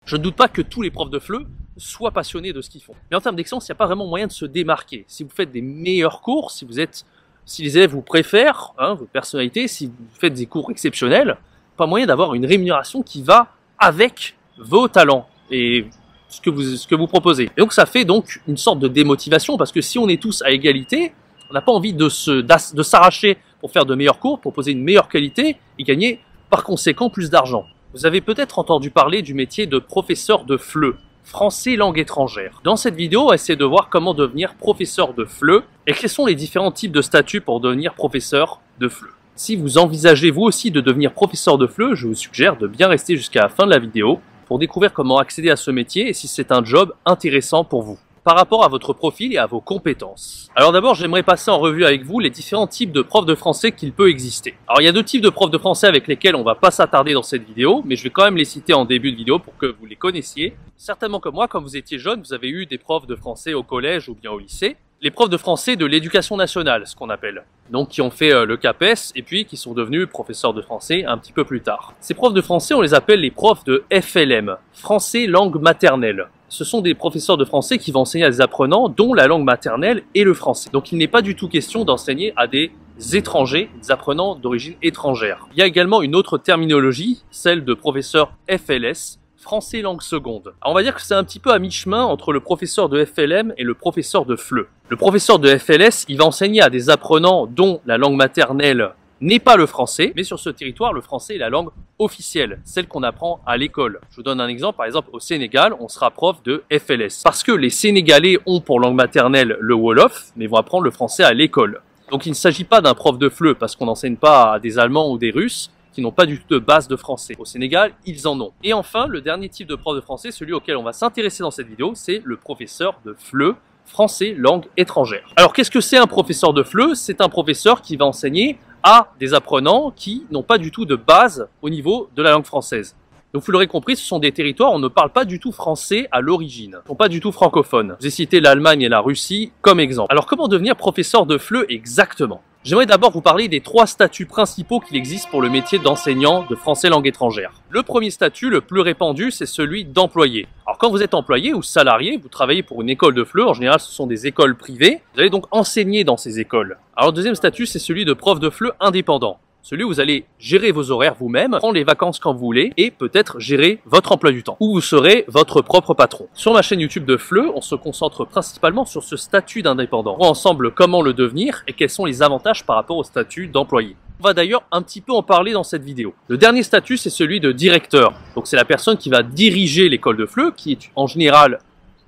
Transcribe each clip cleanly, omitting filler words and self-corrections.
Je ne doute pas que tous les profs de FLE soient passionnés de ce qu'ils font. Mais en termes d'excellence, il n'y a pas vraiment moyen de se démarquer. Si vous faites des meilleurs cours, si les élèves vous préfèrent, votre personnalité, si vous faites des cours exceptionnels, pas moyen d'avoir une rémunération qui va avec vos talents et ce que vous proposez. Et donc ça fait donc une sorte de démotivation, parce que si on est tous à égalité, on n'a pas envie de s'arracher pour faire de meilleurs cours, pour proposer une meilleure qualité et gagner par conséquent plus d'argent. Vous avez peut-être entendu parler du métier de professeur de FLE, français langue étrangère. Dans cette vidéo, on va essayer de voir comment devenir professeur de FLE et quels sont les différents types de statuts pour devenir professeur de FLE. Si vous envisagez vous aussi de devenir professeur de FLE, je vous suggère de bien rester jusqu'à la fin de la vidéo pour découvrir comment accéder à ce métier et si c'est un job intéressant pour vous, par rapport à votre profil et à vos compétences. Alors d'abord, j'aimerais passer en revue avec vous les différents types de profs de français qu'il peut exister. Alors il y a deux types de profs de français avec lesquels on va pas s'attarder dans cette vidéo, mais je vais quand même les citer en début de vidéo pour que vous les connaissiez. Certainement comme moi, quand vous étiez jeune, vous avez eu des profs de français au collège ou bien au lycée. Les profs de français de l'éducation nationale, ce qu'on appelle. Donc qui ont fait le CAPES et puis qui sont devenus professeurs de français un petit peu plus tard. Ces profs de français, on les appelle les profs de FLM, français langue maternelle. Ce sont des professeurs de français qui vont enseigner à des apprenants dont la langue maternelle est le français. Donc il n'est pas du tout question d'enseigner à des étrangers, des apprenants d'origine étrangère. Il y a également une autre terminologie, celle de professeur FLS, français langue seconde. Alors on va dire que c'est un petit peu à mi-chemin entre le professeur de FLM et le professeur de FLE. Le professeur de FLS, il va enseigner à des apprenants dont la langue maternelle n'est pas le français, mais sur ce territoire, le français est la langue officielle, celle qu'on apprend à l'école. Je vous donne un exemple, par exemple au Sénégal, on sera prof de FLS. Parce que les Sénégalais ont pour langue maternelle le Wolof, mais vont apprendre le français à l'école. Donc il ne s'agit pas d'un prof de FLE, parce qu'on n'enseigne pas à des Allemands ou des Russes, qui n'ont pas du tout de base de français. Au Sénégal, ils en ont. Et enfin, le dernier type de prof de français, celui auquel on va s'intéresser dans cette vidéo, c'est le professeur de FLE, français langue étrangère. Alors qu'est-ce que c'est un professeur de FLE? C'est un professeur qui va enseigner à des apprenants qui n'ont pas du tout de base au niveau de la langue française. Donc vous l'aurez compris, ce sont des territoires où on ne parle pas du tout français à l'origine, ils ne sont pas du tout francophones. Je vous ai cité l'Allemagne et la Russie comme exemple. Alors comment devenir professeur de FLE exactement? J'aimerais d'abord vous parler des 3 statuts principaux qu'il existe pour le métier d'enseignant de français langue étrangère. Le premier statut, le plus répandu, c'est celui d'employé. Alors quand vous êtes employé ou salarié, vous travaillez pour une école de FLE, en général ce sont des écoles privées, vous allez donc enseigner dans ces écoles. Alors le deuxième statut, c'est celui de prof de FLE indépendant. Celui où vous allez gérer vos horaires vous-même, prendre les vacances quand vous voulez et peut-être gérer votre emploi du temps. Où vous serez votre propre patron. Sur ma chaîne YouTube de FLE, on se concentre principalement sur ce statut d'indépendant. On voit ensemble comment le devenir et quels sont les avantages par rapport au statut d'employé. On va d'ailleurs un petit peu en parler dans cette vidéo. Le dernier statut, c'est celui de directeur. Donc c'est la personne qui va diriger l'école de FLE, qui est en général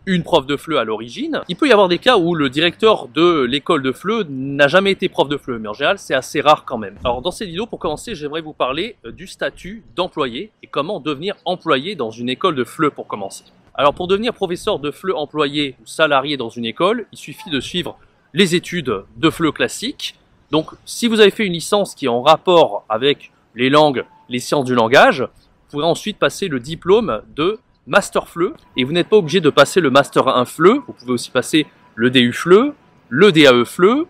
une prof de FLE à l'origine. Il peut y avoir des cas où le directeur de l'école de FLE n'a jamais été prof de FLE, mais en général c'est assez rare quand même. Alors dans cette vidéo, pour commencer, j'aimerais vous parler du statut d'employé et comment devenir employé dans une école de FLE pour commencer. Alors pour devenir professeur de FLE employé ou salarié dans une école, il suffit de suivre les études de FLE classiques. Donc si vous avez fait une licence qui est en rapport avec les langues, les sciences du langage, vous pourrez ensuite passer le diplôme de Master FLE, et vous n'êtes pas obligé de passer le Master 1 FLE, vous pouvez aussi passer le DU FLE, le DAE FLE,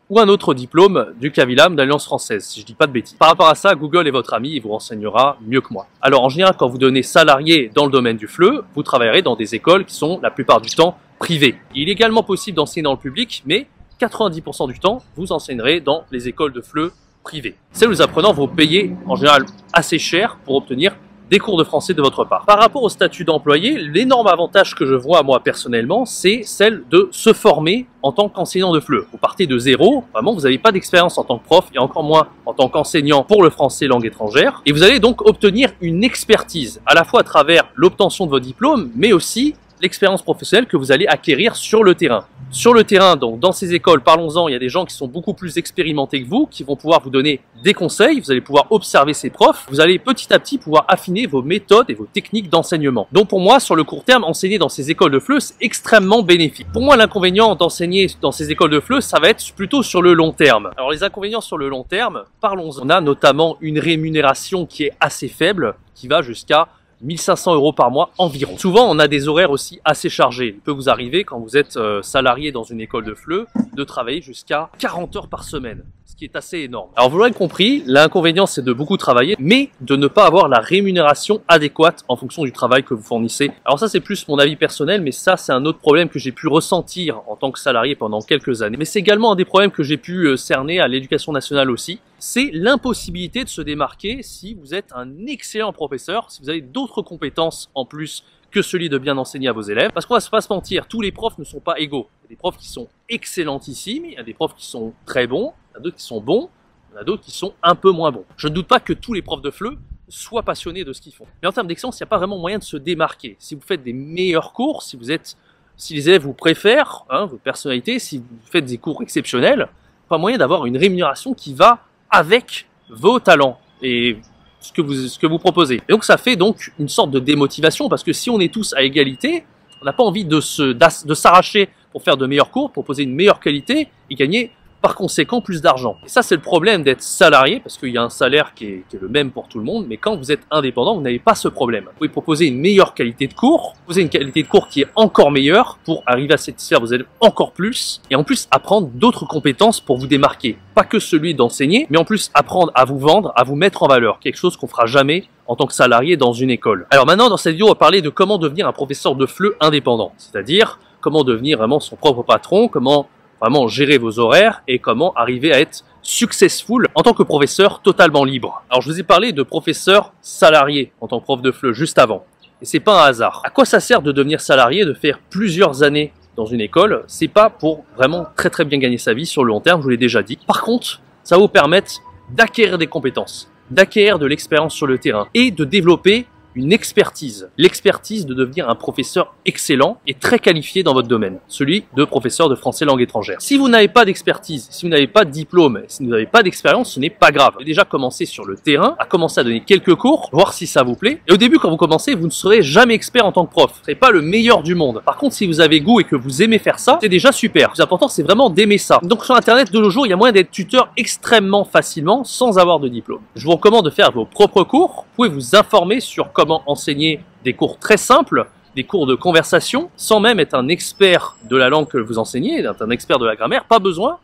ou un autre diplôme du CAVILAM d'Alliance Française, si je dis pas de bêtises. Par rapport à ça, Google est votre ami, il vous renseignera mieux que moi. Alors en général, quand vous devenez salarié dans le domaine du FLE, vous travaillerez dans des écoles qui sont la plupart du temps privées. Il est également possible d'enseigner dans le public, mais 90% du temps, vous enseignerez dans les écoles de FLE privées. Celles où les apprenants vont payer en général assez cher pour obtenir des cours de français de votre part. Par rapport au statut d'employé, l'énorme avantage que je vois moi personnellement, c'est celle de se former en tant qu'enseignant de FLE. Vous partez de zéro, vraiment vous n'avez pas d'expérience en tant que prof et encore moins en tant qu'enseignant pour le français langue étrangère. Et vous allez donc obtenir une expertise, à la fois à travers l'obtention de vos diplômes, mais aussi l'expérience professionnelle que vous allez acquérir sur le terrain. Sur le terrain, donc dans ces écoles, parlons-en, il y a des gens qui sont beaucoup plus expérimentés que vous, qui vont pouvoir vous donner des conseils, vous allez pouvoir observer ces profs, vous allez petit à petit pouvoir affiner vos méthodes et vos techniques d'enseignement. Donc pour moi, sur le court terme, enseigner dans ces écoles de FLE, c'est extrêmement bénéfique. Pour moi, l'inconvénient d'enseigner dans ces écoles de FLE, ça va être plutôt sur le long terme. Alors les inconvénients sur le long terme, parlons-en. On a notamment une rémunération qui est assez faible, qui va jusqu'à 1500 € par mois environ. Souvent, on a des horaires aussi assez chargés. Il peut vous arriver, quand vous êtes salarié dans une école de FLE, de travailler jusqu'à 40 heures par semaine. Ce qui est assez énorme. Alors vous l'aurez compris, l'inconvénient c'est de beaucoup travailler, mais de ne pas avoir la rémunération adéquate en fonction du travail que vous fournissez. Alors ça c'est plus mon avis personnel, mais ça c'est un autre problème que j'ai pu ressentir en tant que salarié pendant quelques années. Mais c'est également un des problèmes que j'ai pu cerner à l'éducation nationale aussi. C'est l'impossibilité de se démarquer si vous êtes un excellent professeur, si vous avez d'autres compétences en plus que celui de bien enseigner à vos élèves. Parce qu'on va pas se mentir, tous les profs ne sont pas égaux. Il y a des profs qui sont excellentissimes, il y a des profs qui sont très bons, il y en a d'autres qui sont bons, il y en a d'autres qui sont un peu moins bons. Je ne doute pas que tous les profs de FLE soient passionnés de ce qu'ils font. Mais en termes d'excellence, il n'y a pas vraiment moyen de se démarquer. Si vous faites des meilleurs cours, si les élèves vous préfèrent, votre personnalité, si vous faites des cours exceptionnels, pas moyen d'avoir une rémunération qui va avec vos talents et ce que vous proposez. Et donc ça fait donc une sorte de démotivation parce que si on est tous à égalité, on n'a pas envie de s'arracher pour faire de meilleurs cours, proposer une meilleure qualité et gagner par conséquent plus d'argent. Et ça c'est le problème d'être salarié parce qu'il y a un salaire qui est le même pour tout le monde, mais quand vous êtes indépendant, vous n'avez pas ce problème. Vous pouvez proposer une meilleure qualité de cours, proposer une qualité de cours qui est encore meilleure pour arriver à satisfaire vos élèves encore plus et en plus apprendre d'autres compétences pour vous démarquer. Pas que celui d'enseigner, mais en plus apprendre à vous vendre, à vous mettre en valeur, quelque chose qu'on fera jamais en tant que salarié dans une école. Alors maintenant dans cette vidéo on va parler de comment devenir un professeur de FLE indépendant, c'est-à-dire comment devenir vraiment son propre patron, comment vraiment gérer vos horaires et comment arriver à être successful en tant que professeur totalement libre. Alors je vous ai parlé de professeur salarié en tant que prof de FLE juste avant. Et c'est pas un hasard. À quoi ça sert de devenir salarié, de faire plusieurs années dans une école? C'est pas pour vraiment très bien gagner sa vie sur le long terme, je vous l'ai déjà dit. Par contre, ça va vous permettre d'acquérir des compétences, d'acquérir de l'expérience sur le terrain et de développer une expertise. L'expertise de devenir un professeur excellent et très qualifié dans votre domaine, celui de professeur de français langue étrangère. Si vous n'avez pas d'expertise, si vous n'avez pas de diplôme, si vous n'avez pas d'expérience, ce n'est pas grave. Vous pouvez déjà commencer sur le terrain, à commencer à donner quelques cours, voir si ça vous plaît. Et au début, quand vous commencez, vous ne serez jamais expert en tant que prof. Vous ne serez pas le meilleur du monde. Par contre, si vous avez goût et que vous aimez faire ça, c'est déjà super. Le plus important, c'est vraiment d'aimer ça. Donc sur Internet, de nos jours, il y a moyen d'être tuteur extrêmement facilement sans avoir de diplôme. Je vous recommande de faire vos propres cours. Vous pouvez vous informer sur comment enseigner des cours très simples, des cours de conversation, sans même être un expert de la langue que vous enseignez, d'être un expert de la grammaire, pas besoin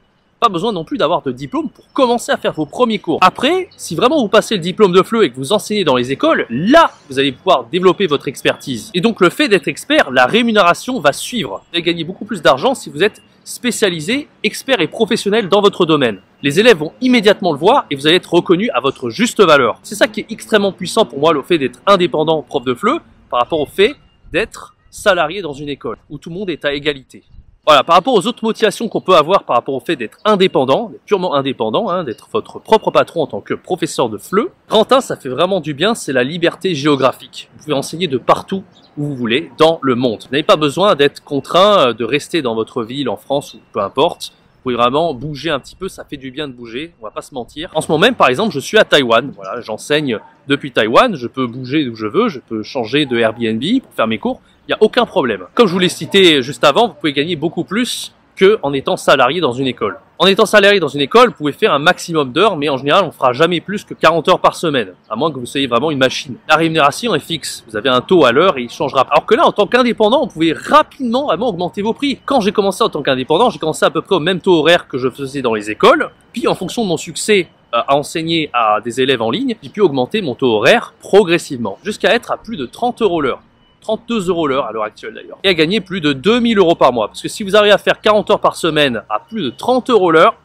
non plus d'avoir de diplôme pour commencer à faire vos premiers cours. Après, si vraiment vous passez le diplôme de FLE et que vous enseignez dans les écoles, là, vous allez pouvoir développer votre expertise. Et donc le fait d'être expert, la rémunération va suivre. Vous allez gagner beaucoup plus d'argent si vous êtes spécialisé, expert et professionnel dans votre domaine. Les élèves vont immédiatement le voir et vous allez être reconnu à votre juste valeur. C'est ça qui est extrêmement puissant pour moi, le fait d'être indépendant prof de FLE par rapport au fait d'être salarié dans une école où tout le monde est à égalité. Voilà, par rapport aux autres motivations qu'on peut avoir par rapport au fait d'être indépendant, d'être purement indépendant, d'être votre propre patron en tant que professeur de FLE, grand 1, ça fait vraiment du bien, c'est la liberté géographique. Vous pouvez enseigner de partout où vous voulez dans le monde. Vous n'avez pas besoin d'être contraint de rester dans votre ville, en France ou peu importe. Vous pouvez vraiment bouger un petit peu, ça fait du bien de bouger, on va pas se mentir. En ce moment même, par exemple, je suis à Taïwan. Voilà, j'enseigne depuis Taïwan, je peux bouger d'où je veux, je peux changer de Airbnb pour faire mes cours. Il n'y a aucun problème. Comme je vous l'ai cité juste avant, vous pouvez gagner beaucoup plus qu'en étant salarié dans une école. En étant salarié dans une école, vous pouvez faire un maximum d'heures, mais en général, on ne fera jamais plus que 40 heures par semaine, à moins que vous soyez vraiment une machine. La rémunération est fixe. Vous avez un taux à l'heure et il changera. Alors que là, en tant qu'indépendant, vous pouvez rapidement vraiment augmenter vos prix. Quand j'ai commencé en tant qu'indépendant, j'ai commencé à peu près au même taux horaire que je faisais dans les écoles. Puis, en fonction de mon succès à enseigner à des élèves en ligne, j'ai pu augmenter mon taux horaire progressivement, jusqu'à être à plus de 30 € l'heure. 32 € l'heure à l'heure actuelle d'ailleurs, et à gagner plus de 2000 € par mois. Parce que si vous arrivez à faire 40 heures par semaine à plus de 30 € l'heure,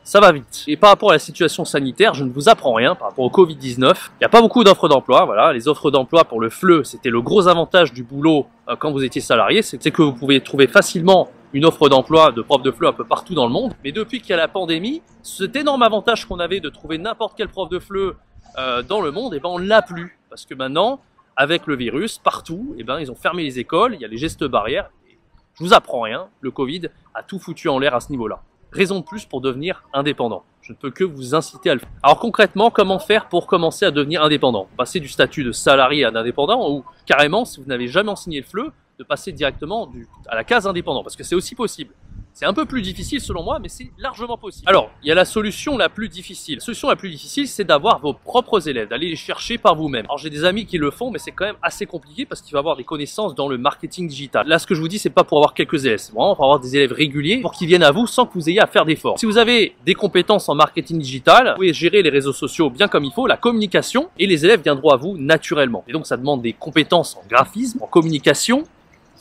ça va vite. Et par rapport à la situation sanitaire, je ne vous apprends rien par rapport au Covid-19. Il n'y a pas beaucoup d'offres d'emploi. Voilà, les offres d'emploi pour le FLE, c'était le gros avantage du boulot quand vous étiez salarié, c'est que vous pouvez trouver facilement une offre d'emploi de prof de FLE un peu partout dans le monde. Mais depuis qu'il y a la pandémie, cet énorme avantage qu'on avait de trouver n'importe quel prof de FLE dans le monde, et ben on l'a plus. Parce que maintenant, avec le virus, partout, ils ont fermé les écoles, il y a les gestes barrières. Je vous apprends rien, le Covid a tout foutu en l'air à ce niveau-là. Raison de plus pour devenir indépendant. Je ne peux que vous inciter à le faire. Alors concrètement, comment faire pour commencer à devenir indépendant? Passer du statut de salarié à d'indépendant, ou carrément, si vous n'avez jamais enseigné le FLE, de passer directement à la case indépendant, parce que c'est aussi possible. C'est un peu plus difficile selon moi, mais c'est largement possible. Alors, il y a la solution la plus difficile. La solution la plus difficile, c'est d'avoir vos propres élèves, d'aller les chercher par vous-même. Alors, j'ai des amis qui le font, mais c'est quand même assez compliqué parce qu'il va avoir des connaissances dans le marketing digital. Là, ce que je vous dis, c'est pas pour avoir quelques élèves, c'est vraiment pour avoir des élèves réguliers pour qu'ils viennent à vous sans que vous ayez à faire d'efforts. Si vous avez des compétences en marketing digital, vous pouvez gérer les réseaux sociaux bien comme il faut, la communication, et les élèves viendront à vous naturellement. Et donc, ça demande des compétences en graphisme, en communication.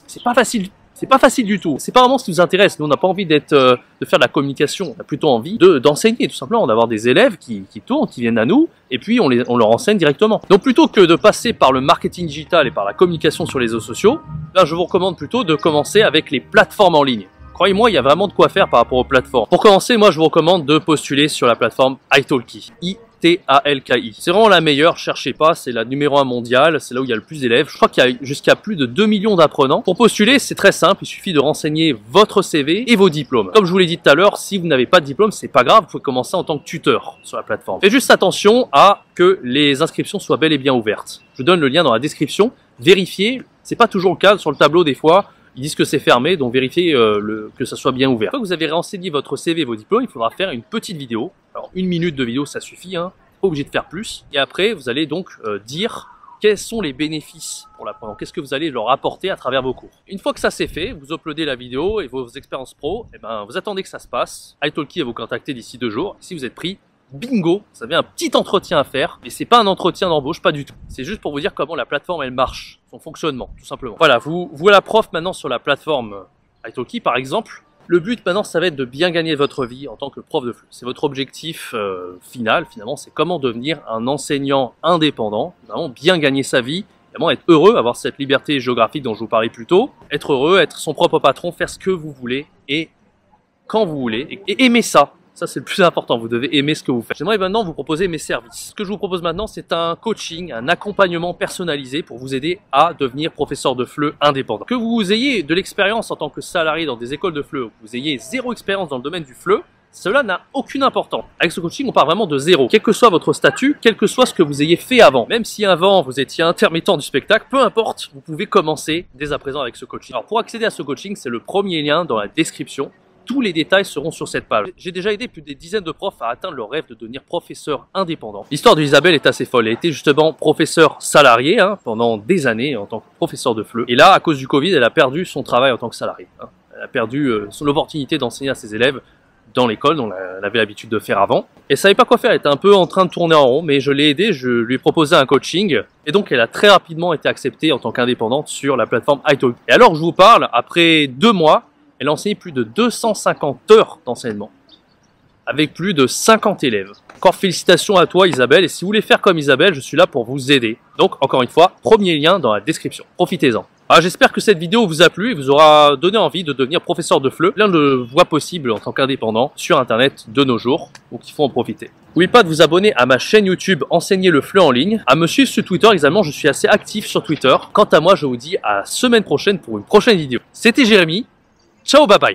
C'est pas facile. C'est pas facile du tout. C'est pas vraiment ce qui nous intéresse. Nous, on n'a pas envie de faire de la communication. On a plutôt envie d'enseigner, tout simplement, d'avoir des élèves qui tournent, qui viennent à nous, et puis on leur enseigne directement. Donc, plutôt que de passer par le marketing digital et par la communication sur les réseaux sociaux, là, je vous recommande plutôt de commencer avec les plateformes en ligne. Croyez-moi, il y a vraiment de quoi faire par rapport aux plateformes. Pour commencer, moi, je vous recommande de postuler sur la plateforme italki. Italki. C'est vraiment la meilleure, cherchez pas, c'est la numéro 1 mondiale, c'est là où il y a le plus d'élèves. Je crois qu'il y a jusqu'à plus de 2 millions d'apprenants. Pour postuler, c'est très simple, il suffit de renseigner votre CV et vos diplômes. Comme je vous l'ai dit tout à l'heure, si vous n'avez pas de diplôme, c'est pas grave, vous pouvez commencer en tant que tuteur sur la plateforme. Faites juste attention à que les inscriptions soient bel et bien ouvertes. Je vous donne le lien dans la description, vérifiez, c'est pas toujours le cas sur le tableau des fois. Ils disent que c'est fermé, donc vérifiez que ça soit bien ouvert. Une fois que vous avez renseigné votre CV et vos diplômes, il faudra faire une petite vidéo. Alors 1 minute de vidéo, ça suffit, hein. Pas obligé de faire plus. Et après, vous allez donc dire quels sont les bénéfices pour l'apprenant, qu'est-ce que vous allez leur apporter à travers vos cours. Une fois que ça c'est fait, vous uploadez la vidéo et vos expériences pro, et ben vous attendez que ça se passe. italki va vous contacter d'ici 2 jours. Si vous êtes pris, bingo, vous avez un petit entretien à faire, et c'est pas un entretien d'embauche, pas du tout. C'est juste pour vous dire comment la plateforme elle marche, son fonctionnement, tout simplement. Voilà, vous la prof maintenant sur la plateforme italki par exemple. Le but maintenant, ça va être de bien gagner votre vie en tant que prof de fleu. C'est votre objectif final, finalement, c'est comment devenir un enseignant indépendant, vraiment bien gagner sa vie, vraiment être heureux, avoir cette liberté géographique dont je vous parlais plus tôt, être heureux, être son propre patron, faire ce que vous voulez et quand vous voulez, et aimer ça. Ça, c'est le plus important. Vous devez aimer ce que vous faites. J'aimerais maintenant vous proposer mes services. Ce que je vous propose maintenant, c'est un coaching, un accompagnement personnalisé pour vous aider à devenir professeur de FLE indépendant. Que vous ayez de l'expérience en tant que salarié dans des écoles de FLE, que vous ayez 0 expérience dans le domaine du FLE, cela n'a aucune importance. Avec ce coaching, on part vraiment de 0. Quel que soit votre statut, quel que soit ce que vous ayez fait avant. Même si avant, vous étiez intermittent du spectacle, peu importe, vous pouvez commencer dès à présent avec ce coaching. Alors, pour accéder à ce coaching, c'est le premier lien dans la description. Tous les détails seront sur cette page. J'ai déjà aidé plus des dizaines de profs à atteindre leur rêve de devenir professeur indépendant. L'histoire d'Isabelle est assez folle. Elle était justement professeure salariée pendant des années en tant que professeur de FLE. Et là, à cause du Covid, elle a perdu son travail en tant que salariée. Elle a perdu l'opportunité d'enseigner à ses élèves dans l'école dont elle avait l'habitude de faire avant. Elle savait pas quoi faire, elle était un peu en train de tourner en rond, mais je l'ai aidée, je lui ai proposé un coaching, et donc elle a très rapidement été acceptée en tant qu'indépendante sur la plateforme italki. Et alors je vous parle, après 2 mois, elle a enseigné plus de 250 heures d'enseignement, avec plus de 50 élèves. Encore félicitations à toi Isabelle, et si vous voulez faire comme Isabelle, je suis là pour vous aider. Donc encore une fois, premier lien dans la description, profitez-en. Alors j'espère que cette vidéo vous a plu et vous aura donné envie de devenir professeur de FLE, l'un de voies possibles en tant qu'indépendant sur internet de nos jours, donc il faut en profiter. N'oubliez pas de vous abonner à ma chaîne YouTube Enseigner le FLE en ligne, à me suivre sur Twitter également, je suis assez actif sur Twitter. Quant à moi, je vous dis à la semaine prochaine pour une prochaine vidéo. C'était Jérémy, ciao bye bye.